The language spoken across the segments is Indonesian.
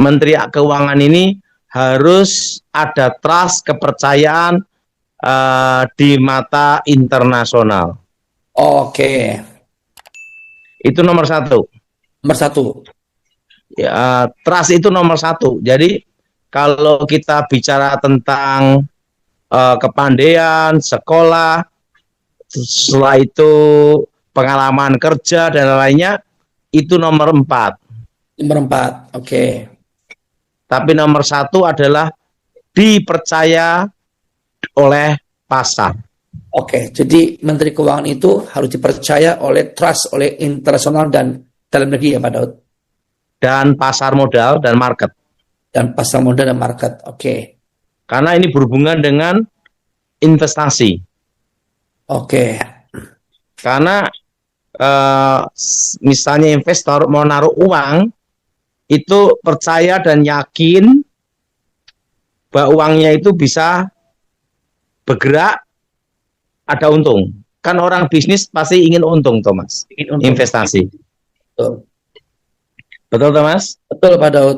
Menteri Keuangan ini harus ada trust, kepercayaan di mata internasional. Oke. Itu nomor satu. Nomor satu. Ya, trust itu nomor satu. Jadi kalau kita bicara tentang kepandaian, sekolah, setelah itu pengalaman kerja dan lainnya, itu nomor 4. Nomor 4, oke. Tapi nomor 1 adalah dipercaya oleh pasar. Oke, jadi Menteri Keuangan itu harus dipercaya oleh trust, oleh internasional dan dalam negeri ya Pak Daud? Dan pasar modal dan market. Dan pasar modal dan market, oke. Karena ini berhubungan dengan investasi. Oke. Karena misalnya investor mau naruh uang, itu percaya dan yakin bahwa uangnya itu bisa bergerak, ada untung. Kan orang bisnis pasti ingin untung, Thomas. Ingin untung. Investasi. Betul. Betul, Thomas? Betul, Pak Daud.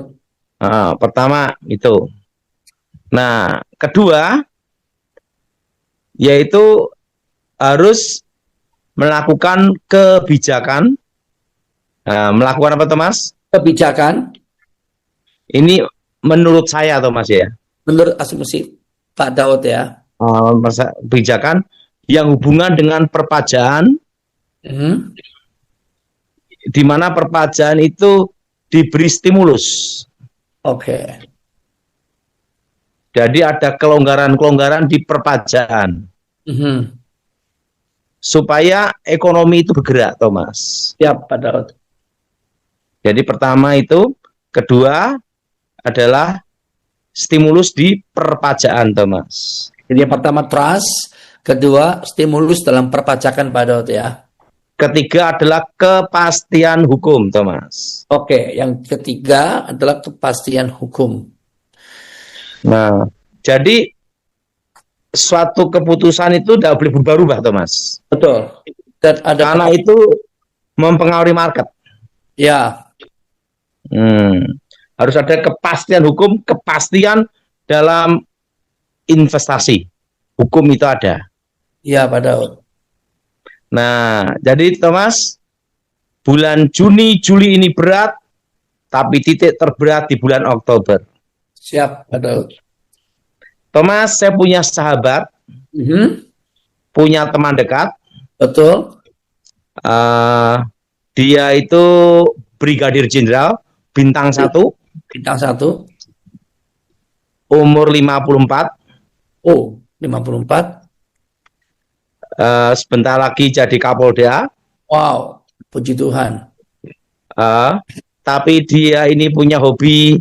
Pertama itu. Nah, kedua, yaitu harus melakukan kebijakan. Melakukan apa, Thomas? Kebijakan. Ini menurut saya, Thomas ya. Menurut asumsi Pak Daud ya. Kebijakan yang hubungan dengan perpajaan, di mana perpajaan itu diberi stimulus. Oke. Jadi ada kelonggaran-kelonggaran di perpajaan. Supaya ekonomi itu bergerak, Thomas. Siap, Pak Daud. Jadi pertama itu, kedua adalah stimulus di perpajaan, Thomas. Jadi yang pertama trust, kedua stimulus dalam perpajakan Pak Daud ya. Ketiga adalah kepastian hukum, Thomas. Oke, yang ketiga adalah kepastian hukum. Nah, jadi suatu keputusan itu tidak boleh berubah-ubah, Thomas. Betul. Dan ada karena itu mempengaruhi market. Ya. Harus ada kepastian hukum, kepastian dalam investasi. Hukum itu ada. Iya, Pak Daud. Nah, jadi Thomas, bulan Juni, Juli ini berat, tapi titik terberat di bulan Oktober. Siap, Pak Daud. Thomas, saya punya sahabat, punya teman dekat. Betul. Dia itu Brigadir Jenderal, bintang 1. Bintang 1. Umur 54. Oh, 54. Sebentar lagi jadi Kapolda. Wow, puji Tuhan. Tapi dia ini punya hobi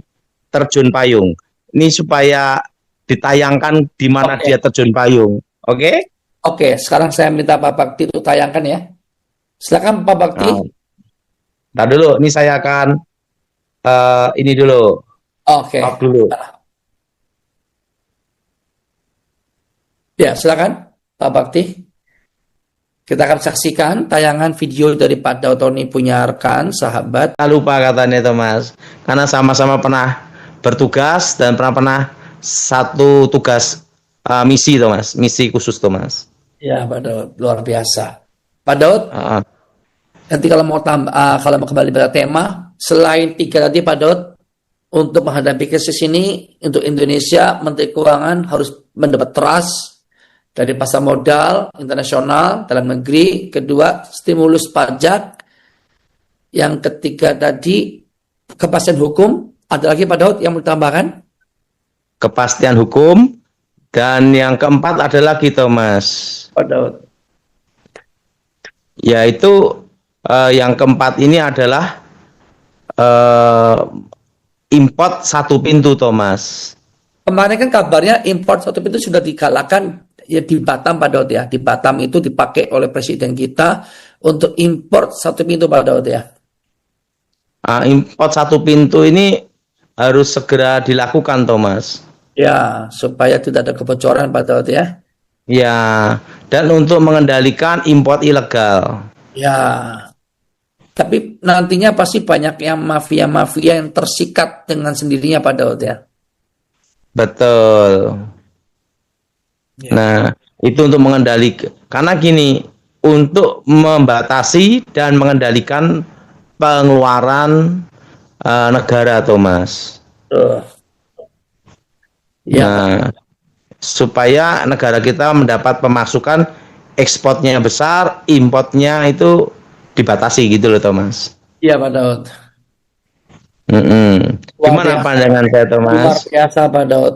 terjun payung. Ini supaya ditayangkan di mana dia terjun payung. Oke? Oke, sekarang saya minta Pak Bakti untuk tayangkan ya. Silakan Pak Bakti. Ntar dulu, ini saya akan ini dulu. Oke. Stop dulu. Ya, silakan Pak Bakti. Kita akan saksikan tayangan video dari Pak Daud Tony punya rekan, sahabat. Lupa katanya Thomas, karena sama-sama pernah bertugas dan pernah satu tugas misi Thomas, misi khusus Thomas. Ya Pak Daud, luar biasa. Pak Daud, nanti kalau mau kalau mau kembali pada tema, selain 3 tadi Pak Daud, untuk menghadapi krisis ini, untuk Indonesia, Menteri Keuangan harus mendapat trust dari pasar modal internasional, dalam negeri. Kedua, stimulus pajak. Yang ketiga tadi, kepastian hukum. Ada lagi Pak Daud yang mau ditambahkan? Kepastian hukum. Dan yang keempat adalah gitu Mas. Pak Daud. Yaitu yang keempat ini adalah import satu pintu Thomas. Kemarin kan kabarnya import satu pintu sudah digalakkan ya di Batam Pak Daud ya. Di Batam itu dipakai oleh presiden kita untuk import satu pintu Pak Daud ya. Import satu pintu ini harus segera dilakukan Thomas. Ya, supaya tidak ada kebocoran Pak Daud ya. Ya, dan untuk mengendalikan import ilegal. Ya. Tapi nantinya pasti banyak yang mafia-mafia yang tersikat dengan sendirinya Pak Daud ya. Betul. Ya. Nah, itu untuk mengendalikan. Karena gini, untuk membatasi dan mengendalikan pengeluaran negara, Thomas. Ya, Nah, supaya negara kita mendapat pemasukan, ekspornya besar, importnya itu dibatasi gitu loh, Thomas. iya Pak Daud. Luar Gimana biasa. pandangan saya, Thomas? Luar biasa Pak Daud.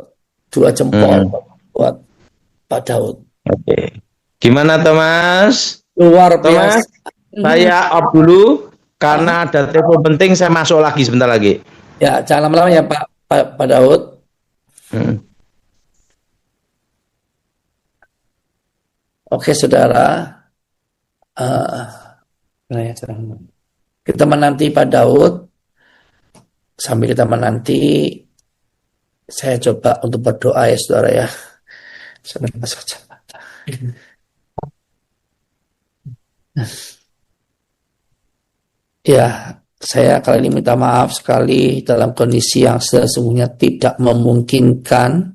2 jempol buat Pak Daud. Oke. Gimana, Thomas? Luar Thomas, biasa. saya off dulu karena ada telepon penting, saya masuk lagi sebentar lagi. Ya, jangan lama-lama ya Pak Daud. Oke, saudara. Kita menanti Pak Daud. Sambil kita menanti, saya coba untuk berdoa ya, saudara ya. Ya, saya kali ini minta maaf sekali dalam kondisi yang sesungguhnya tidak memungkinkan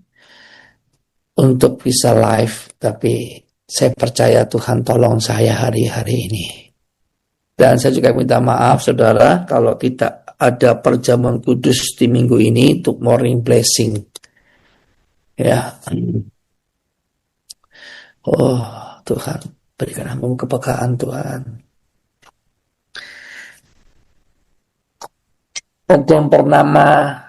untuk bisa live, tapi saya percaya Tuhan tolong saya hari-hari ini. Dan saya juga minta maaf saudara kalau tidak ada perjamuan kudus di minggu ini untuk morning blessing. Ya. Oh Tuhan, berikan hamba kepekaan Tuhan. Yang bernama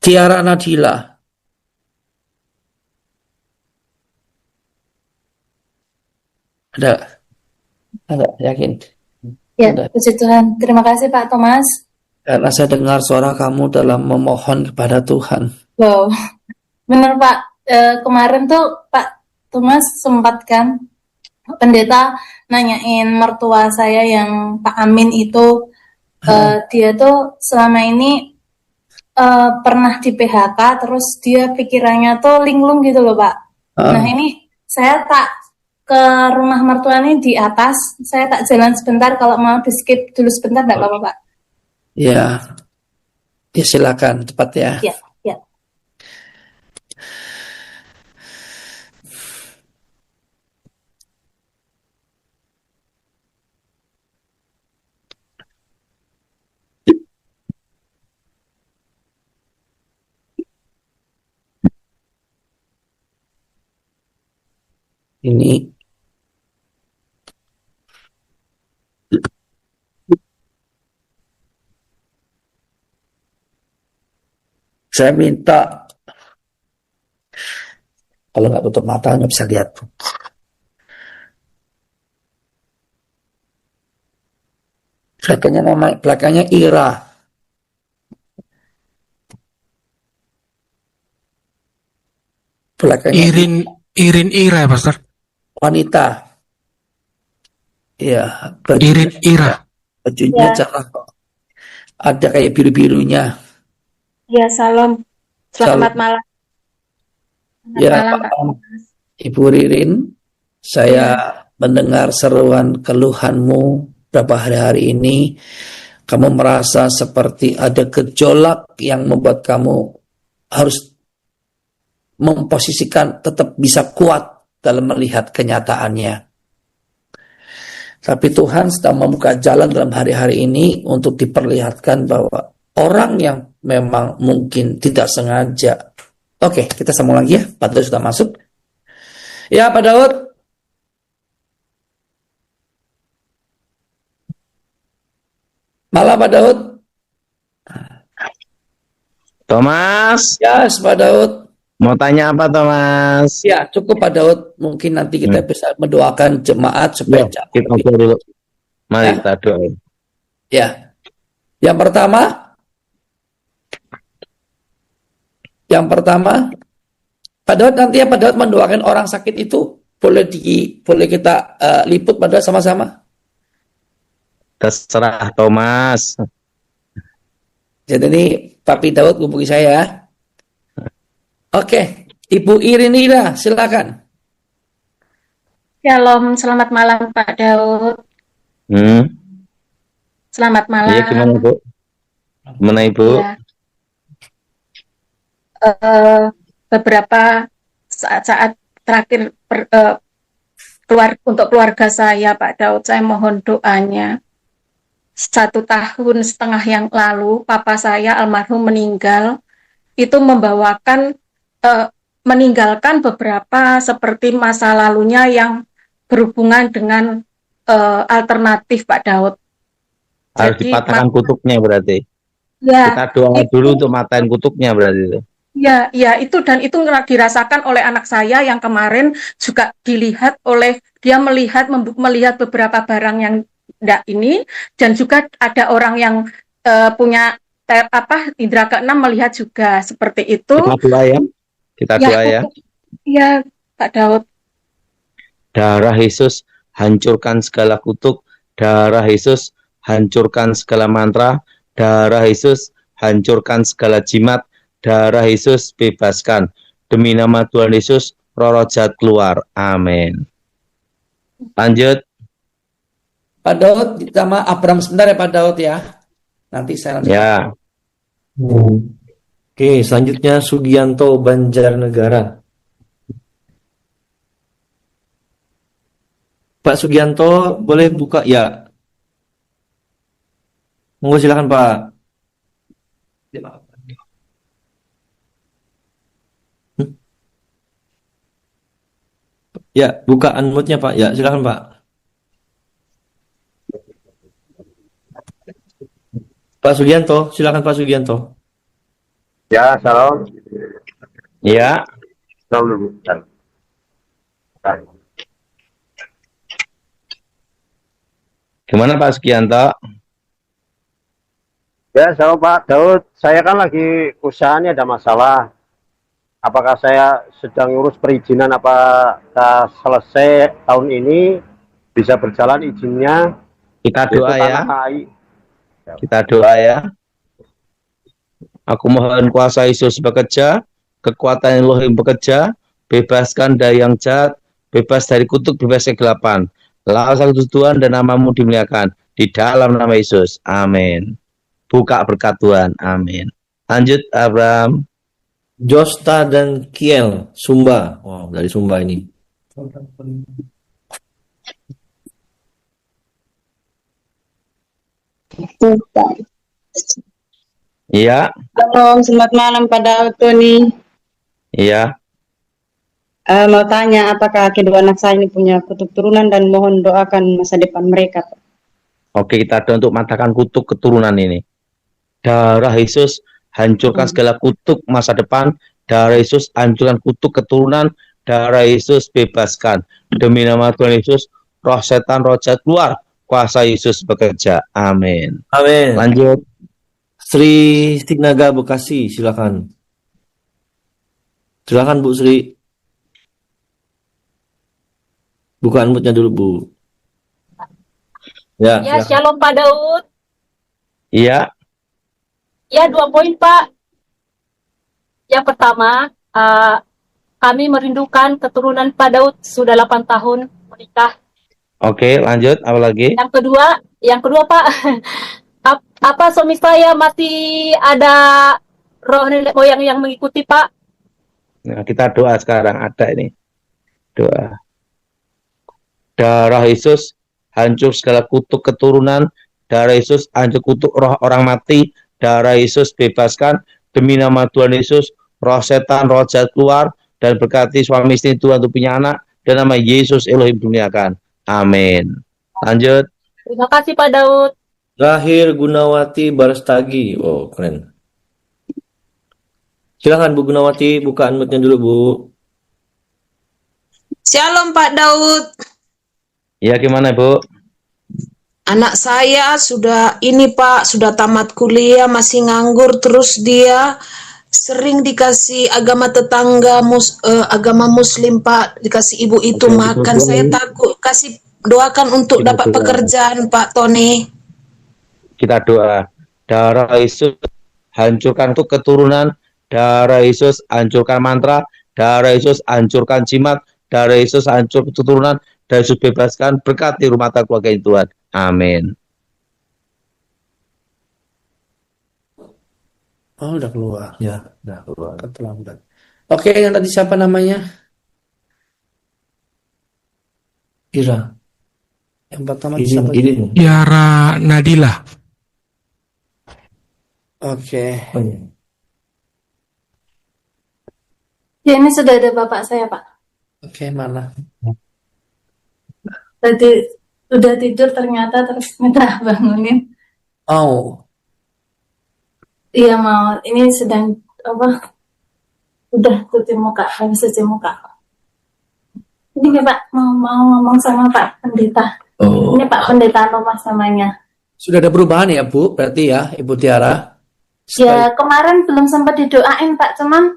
Tiara Nadila. Ada, yakin? Ya, puji Tuhan. Terima kasih Pak Thomas. Karena saya dengar suara kamu dalam memohon kepada Tuhan. Wow, benar Pak. Kemarin tuh Pak Thomas sempat kan pendeta nanyain mertua saya yang Pak Amin itu, dia tuh selama ini pernah di PHK, terus dia pikirannya tuh linglung gitu loh Pak. Nah ini saya tak ke rumah mertuanya di atas, saya tak jalan sebentar, kalau mau di skip dulu sebentar enggak apa-apa Pak? Ya, ya silakan cepat ya. Ya, ya. Ini saya minta kalau nggak tutup mata nggak bisa lihat. Belakangnya Ira. Belakangnya Irin Ira ya, Pastor. Wanita. Iya, Irin Ira. bajunya cerah kok. Ada kayak biru-birunya. Ya, salam. Selamat malam. Ya, Ibu Ririn, saya mendengar seruan keluhanmu beberapa hari-hari ini. Kamu merasa seperti ada gejolak yang membuat kamu harus memposisikan tetap bisa kuat dalam melihat kenyataannya. Tapi Tuhan sedang membuka jalan dalam hari-hari ini untuk diperlihatkan bahwa orang yang memang mungkin tidak sengaja. Oke, kita sambung lagi ya. Pak Daud sudah masuk. Ya, Pak Daud. Malam, Pak Daud. Thomas. Ya, Pak Daud. Mau tanya apa, Thomas? Ya, cukup Pak Daud. Mungkin nanti kita bisa mendoakan jemaat supaya kita doa dulu. Mari kita doa. Ya. Yang pertama, Pak Daud nanti ya Pak Daud mendoakan orang sakit itu boleh kita liput pada sama-sama. Terserah Thomas. Jadi ini Papi Daud hubungi saya. Oke, Ibu Irin Ira, silakan. Shalom, selamat malam Pak Daud. Selamat malam. Iya, gimana Bu? Gimana Ibu? Ya, beberapa saat-saat terakhir untuk keluarga saya Pak Daud, saya mohon doanya. 1,5 tahun yang lalu, papa saya almarhum meninggal, itu meninggalkan beberapa seperti masa lalunya yang berhubungan dengan alternatif Pak Daud. Harus Jadi dipatahkan kutuknya berarti. ya, Kita doa dulu untuk matain kutuknya berarti itu. ya itu dan itu dirasakan oleh anak saya yang kemarin juga dilihat oleh dia melihat beberapa barang yang tidak ini, dan juga ada orang yang punya indera keenam melihat juga seperti itu. Kita doa ya. Kita doa ya. Ya, Pak Daud. Darah Yesus hancurkan segala kutuk. Darah Yesus hancurkan segala mantra. Darah Yesus hancurkan segala jimat. Darah Yesus bebaskan. Demi nama Tuhan Yesus, roh jahat keluar. Amin. Lanjut. Pak Daud, sama Abram sebentar ya Pak Daud ya. Nanti saya lanjut. Ya. Oke, selanjutnya Sugianto Banjarnegara. Pak Sugianto, boleh buka ya? Monggo silakan Pak. Ya, buka unmute-nya Pak. Ya, silakan Pak. Pak Sugianto, silakan Pak Sugianto. Ya, salam. Ya. Salam dulu. Gimana Pak Sugianto? Ya, salam Pak Daud. Saya kan lagi usahanya ada masalah. Apakah saya sedang ngurus perizinan, apakah selesai tahun ini bisa berjalan izinnya? Kita doa ya. KAI. Kita doa ya. Aku mohon kuasa Yesus bekerja, kekuatan Elohim bekerja, bebaskan dari yang jahat, bebas dari kutuk, bebas kegelapan. Lalu satu Tuhan dan namamu dimuliakan di dalam nama Yesus. Amin. Buka berkat Tuhan. Amin. Lanjut Abraham. Josta dan Kiel, Sumba. Oh, dari Sumba ini. Iya. Halo, selamat malam Pak Daud, Tony. Iya. Mau tanya, apakah kedua anak saya ini punya kutub turunan, dan mohon doakan masa depan mereka, Pak. Oke, kita doa untuk matahkan kutuk keturunan ini. Darah Yesus hancurkan segala kutuk masa depan. Darah Yesus hancurkan kutuk keturunan. Darah Yesus bebaskan. Demi nama Tuhan Yesus, roh setan, roh jahat keluar. Kuasa Yesus bekerja. Amin. Amin. Lanjut. Sri Signaga Bekasi, silakan. Silakan Bu Sri. Buka unmute-nya dulu, Bu. Ya, Ya, silakan. shalom Pak Daud. Iya. Ya, 2 poin Pak. Yang pertama, kami merindukan keturunan Pak Daud, sudah 8 tahun menikah. Oke, lanjut. Apa lagi? Yang kedua Pak, apa suami saya masih ada roh nenek moyang yang mengikuti Pak? Nah, kita doa sekarang. Ada ini. Doa. Darah Yesus hancur segala kutuk keturunan. Darah Yesus hancur kutuk roh orang mati. Darah Yesus bebaskan. Demi nama Tuhan Yesus, roh setan, roh jahat keluar. Dan berkati suami istri Tuhan untuk punya anak. Dan nama Yesus Elohim duniakan. Amin. Lanjut. Terima kasih Pak Daud. Terakhir Gunawati Barstagi. Oh, keren. Silakan Bu Gunawati, buka unmute-nya dulu, Bu. Shalom Pak Daud. Ya, gimana Bu? Anak saya sudah tamat kuliah, masih nganggur, terus dia sering dikasih agama tetangga agama muslim Pak, dikasih ibu itu makan. Saya takut, doakan untuk dapat pekerjaan Pak Tony. Kita doa. Darah Yesus hancurkan untuk keturunan. Darah Yesus hancurkan mantra. Darah Yesus hancurkan jimat, darah Yesus hancur keturunan, darah Yesus bebaskan, berkati rumah tangga keluarga ini Tuhan. Amin. Oh, udah keluar. Ya, udah keluar. Terlambat. Oke, yang tadi siapa namanya? Ira. Yang pertama siapa? Ini. Tiara Nadila. Oke. Oh, iya. Ya, ini sudah ada bapak saya, Pak. Oke, mana? Tadi udah tidur ternyata terus minta bangunin. Oh, Iya mau, ini sedang apa? Udah cuci muka, habis cuci muka. Ini nih Pak, mau ngomong sama Pak Pendeta. oh. Ini Pak Pendeta Thomas namanya. Sudah ada perubahan ya, Bu? Berarti ya, Ibu Tiara? Ya kemarin belum sempat didoain Pak, cuman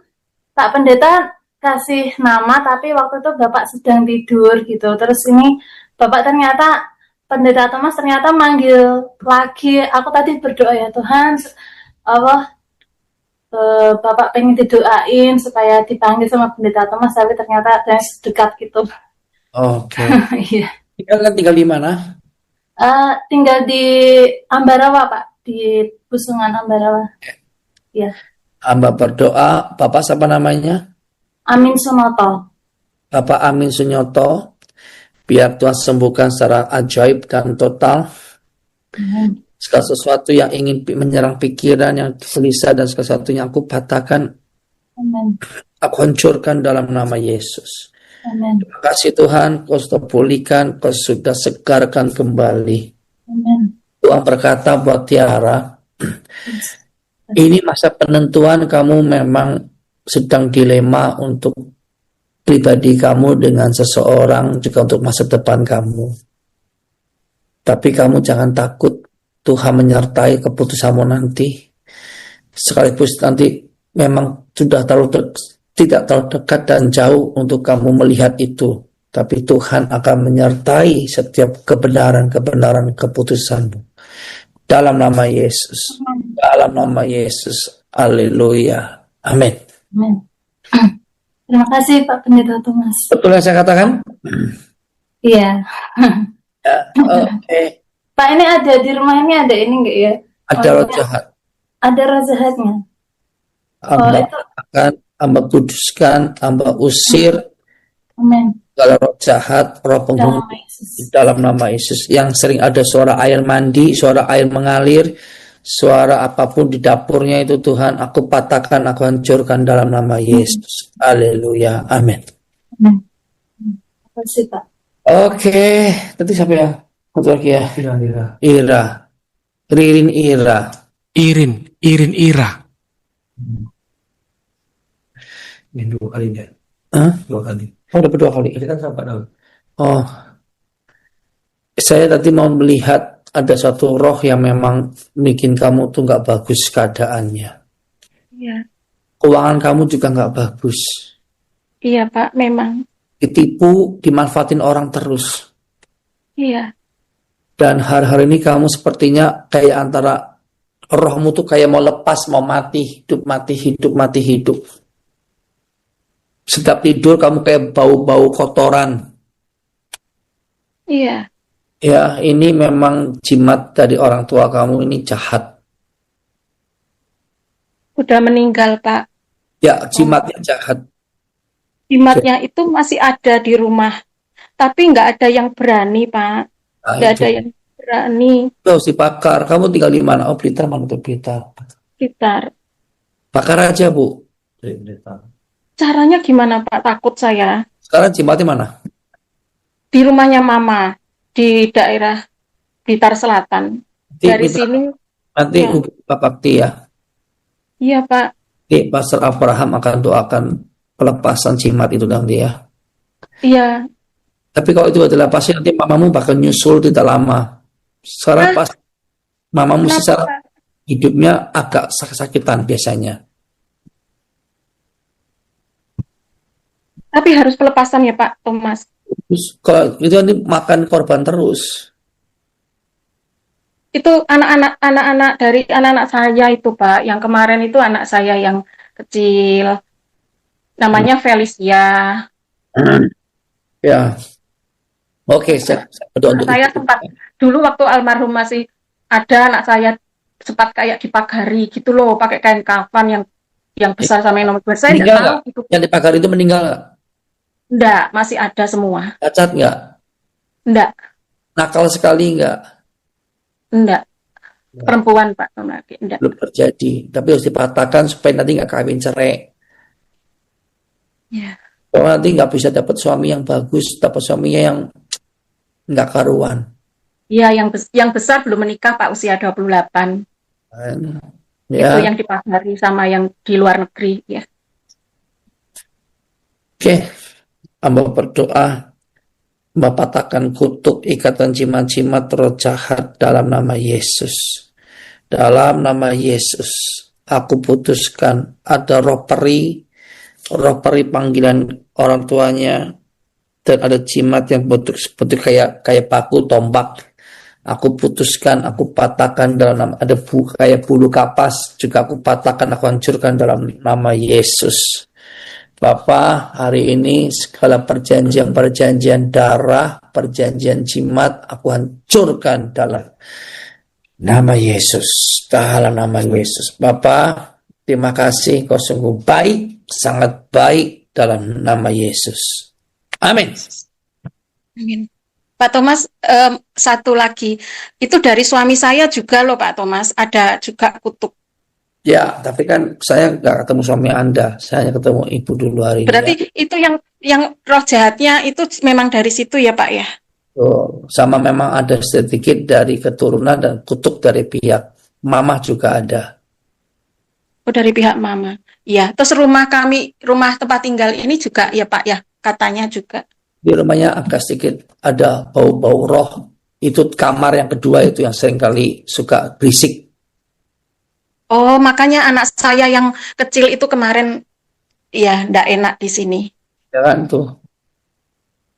Pak Pendeta kasih nama tapi waktu itu Bapak sedang tidur gitu. Terus ini Bapak ternyata Pendeta Thomas ternyata manggil lagi. Aku tadi berdoa ya Tuhan, Allah Bapak pengen didoain supaya dipanggil sama Pendeta Thomas, tapi ternyata ada yang dekat gitu. Oke. Iya. Tinggal di mana? Tinggal di Ambarawa Pak, di Busungan Ambarawa. Iya. Hamba berdoa, Bapak siapa namanya? Amin Sunoto. Bapak Amin Sunyoto, biar Tuhan sembuhkan secara ajaib dan total. Segala sesuatu yang ingin menyerang pikiran, yang gelisah, dan segala sesuatu yang aku patahkan, Amin. aku hancurkan dalam nama Yesus. Amin. Terima kasih Tuhan, Kau sudah pulihkan, Kau sudah segarkan kembali. Amin. Tuhan berkata buat Tiara, ini masa penentuan, kamu memang sedang dilema untuk pribadi kamu dengan seseorang, juga untuk masa depan kamu. Tapi kamu jangan takut, Tuhan menyertai keputusanmu nanti. Sekalipun nanti memang sudah tidak terlalu dekat dan jauh untuk kamu melihat itu. Tapi Tuhan akan menyertai setiap kebenaran keputusanmu. Dalam nama Yesus. Dalam nama Yesus. Haleluya. Amin. Amin. Terima kasih Pak Pendeta Thomas. Betul yang saya katakan? Iya. Ya, oke. Pak ini ada di rumah ini ada ini enggak ya? Ada roh jahat. Ada roh jahatnya. Hamba itu. akan, hamba kuduskan, hamba usir Amin. segala roh jahat, roh penghuni Dalam Yesus. dalam nama Yesus. Yang sering ada suara air mandi, suara air mengalir, suara apapun di dapurnya itu Tuhan, aku patahkan, aku hancurkan dalam nama Yesus. Haleluya. Amin. Amin. Terima kasih Pak. Oke, tadi siapa ya? Satu lagi ya. Ira. Ririn Ira. Irin Ira. Ini 2 kali ya. Hah? 2 kali. Oh, udah berdua kali. Ini kan sama Pak Daud. Oh, saya tadi mau melihat ada suatu roh yang memang bikin kamu tuh nggak bagus keadaannya. Iya. Keuangan kamu juga nggak bagus. Iya Pak, memang. Ditipu, dimanfaatin orang terus. Iya. Dan hari-hari ini kamu sepertinya kayak antara rohmu tuh kayak mau lepas, mau mati, hidup, mati, hidup, mati, hidup. Setiap tidur kamu kayak bau-bau kotoran. Iya. Ya, ini memang jimat dari orang tua kamu ini jahat. Udah meninggal Pak. Ya, jimatnya jahat. Jimatnya itu masih ada di rumah. Tapi nggak ada yang berani Pak. Nah, Nggak itu. ada yang berani. Tuh, si Pakar, kamu tinggal di mana? Oh, Blitar, mana tuh Blitar? Sekitar. Pakar aja, Bu. Caranya gimana Pak? Takut saya. Sekarang jimatnya mana? Di rumahnya Mama. Di daerah Blitar Selatan. Dari Blitar. sini. Nanti Ya. hubungi Pak Bakti ya. Iya Pak. Nanti Pastor Abraham akan doakan pelepasan jimat itu nanti ya. Iya. Tapi kalau itu adalah pasti nanti mamamu bakal nyusul tidak lama. Sekarang pas mamamu Kenapa, secara Pak? hidupnya agak sakit-sakitan biasanya. Tapi harus pelepasan ya Pak Thomas. Terus kalau itu nanti makan korban terus. Itu anak-anak dari anak-anak saya itu Pak. Yang kemarin itu anak saya yang kecil. Namanya Felicia. Ya. Oke, saya berdoa untuk Saya itu. sempat dulu waktu almarhum masih ada, anak saya sempat kayak dipagari gitu loh, pakai kain kafan yang besar sama yang nomor besar. Saya Meninggal nggak tahu nggak? itu. Yang di pagar itu meninggal nggak? Enggak, masih ada semua. Cacat nggak? Enggak, Nakal sekali nggak? enggak. Perempuan Pak lagi, enggak. Belum terjadi. Tapi harus dipatahkan supaya nanti nggak kawin cerai. Ya. Kalau nanti nggak bisa dapat suami yang bagus, dapat suaminya yang nggak karuan. Iya, yang besar belum menikah Pak, usia 28. Ya. Itu yang dipagari sama yang di luar negeri ya. Oke, hamba berdoa mempatahkan kutuk ikatan jimat-jimat roh jahat dalam nama Yesus. Dalam nama Yesus, aku putuskan ada roh peri panggilan orang tuanya, dan ada jimat yang bentuk kayak paku tombak. Aku putuskan, aku patahkan dalam nama, ada kayak bulu kapas juga aku patahkan, aku hancurkan dalam nama Yesus. Bapa, hari ini segala perjanjian darah, perjanjian jimat, aku hancurkan dalam nama Yesus. Dalam nama Yesus. Bapa, terima kasih, kau sungguh baik, sangat baik dalam nama Yesus. Amin. Amin. Pak Thomas, satu lagi, itu dari suami saya juga loh Pak Thomas, ada juga kutuk. Ya, tapi kan saya nggak ketemu suami Anda, saya hanya ketemu ibu dulu hari ini. Berarti Ya. itu yang roh jahatnya itu memang dari situ ya Pak ya? Sama memang ada sedikit dari keturunan dan kutuk dari pihak mama juga ada. Oh, dari pihak mama. Iya, terus rumah tempat tinggal ini juga ya Pak ya, katanya juga. Di rumahnya agak sedikit ada bau-bau roh. Itu kamar yang kedua itu yang seringkali suka berisik. Oh, makanya anak saya yang kecil itu kemarin ya ndak enak di sini. Ya kan tuh.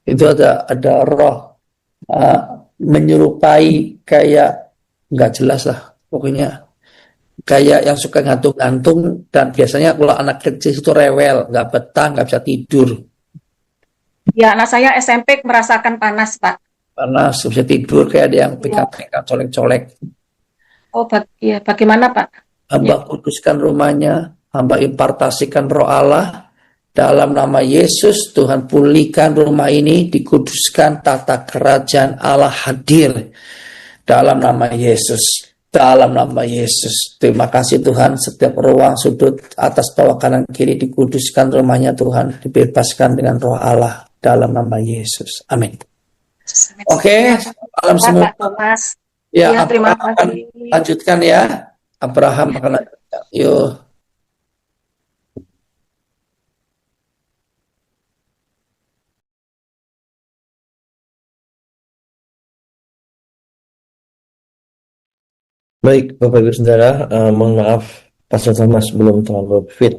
Itu ada roh menyerupai kayak nggak jelas lah pokoknya. Kayak yang suka ngantung-ngantung, dan biasanya kalau anak kecil itu rewel, nggak betah, nggak bisa tidur. Ya, anak saya SMP merasakan panas, Pak. Panas, bisa tidur kayak ada yang pegang-pegang, colek-colek. Oh, bagaimana, Pak? Hamba kuduskan rumahnya, hamba impartasikan roh Allah. Dalam nama Yesus, Tuhan pulihkan rumah ini, dikuduskan, tata kerajaan Allah hadir. Dalam nama Yesus. Dalam nama Yesus. Terima kasih Tuhan, setiap ruang, sudut, atas, bawah, kanan, kiri dikuduskan rumahnya Tuhan, dibebaskan dengan roh Allah. Dalam nama Yesus. Amin. Oke, malam semua. Pak Thomas. Ya, terima kasih. Lanjutkan ya. Abraham akan lanjutkan. Yuk. Baik, Bapak Ibu Saudara, mohon maaf Pastor Thomas belum terlalu fit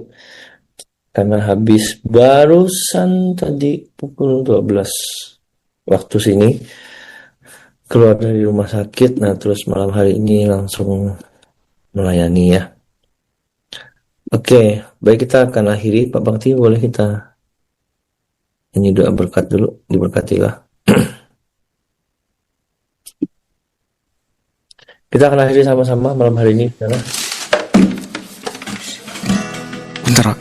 karena habis barusan tadi pukul 12 waktu sini keluar dari rumah sakit. Nah, terus malam hari ini langsung melayani ya. Oke, baik, kita akan akhiri. Pak Bakti, boleh kita nyanyi doa berkat dulu, diberkatilah. Kita akan akhiri sama-sama malam hari ini. Bentar, Pak.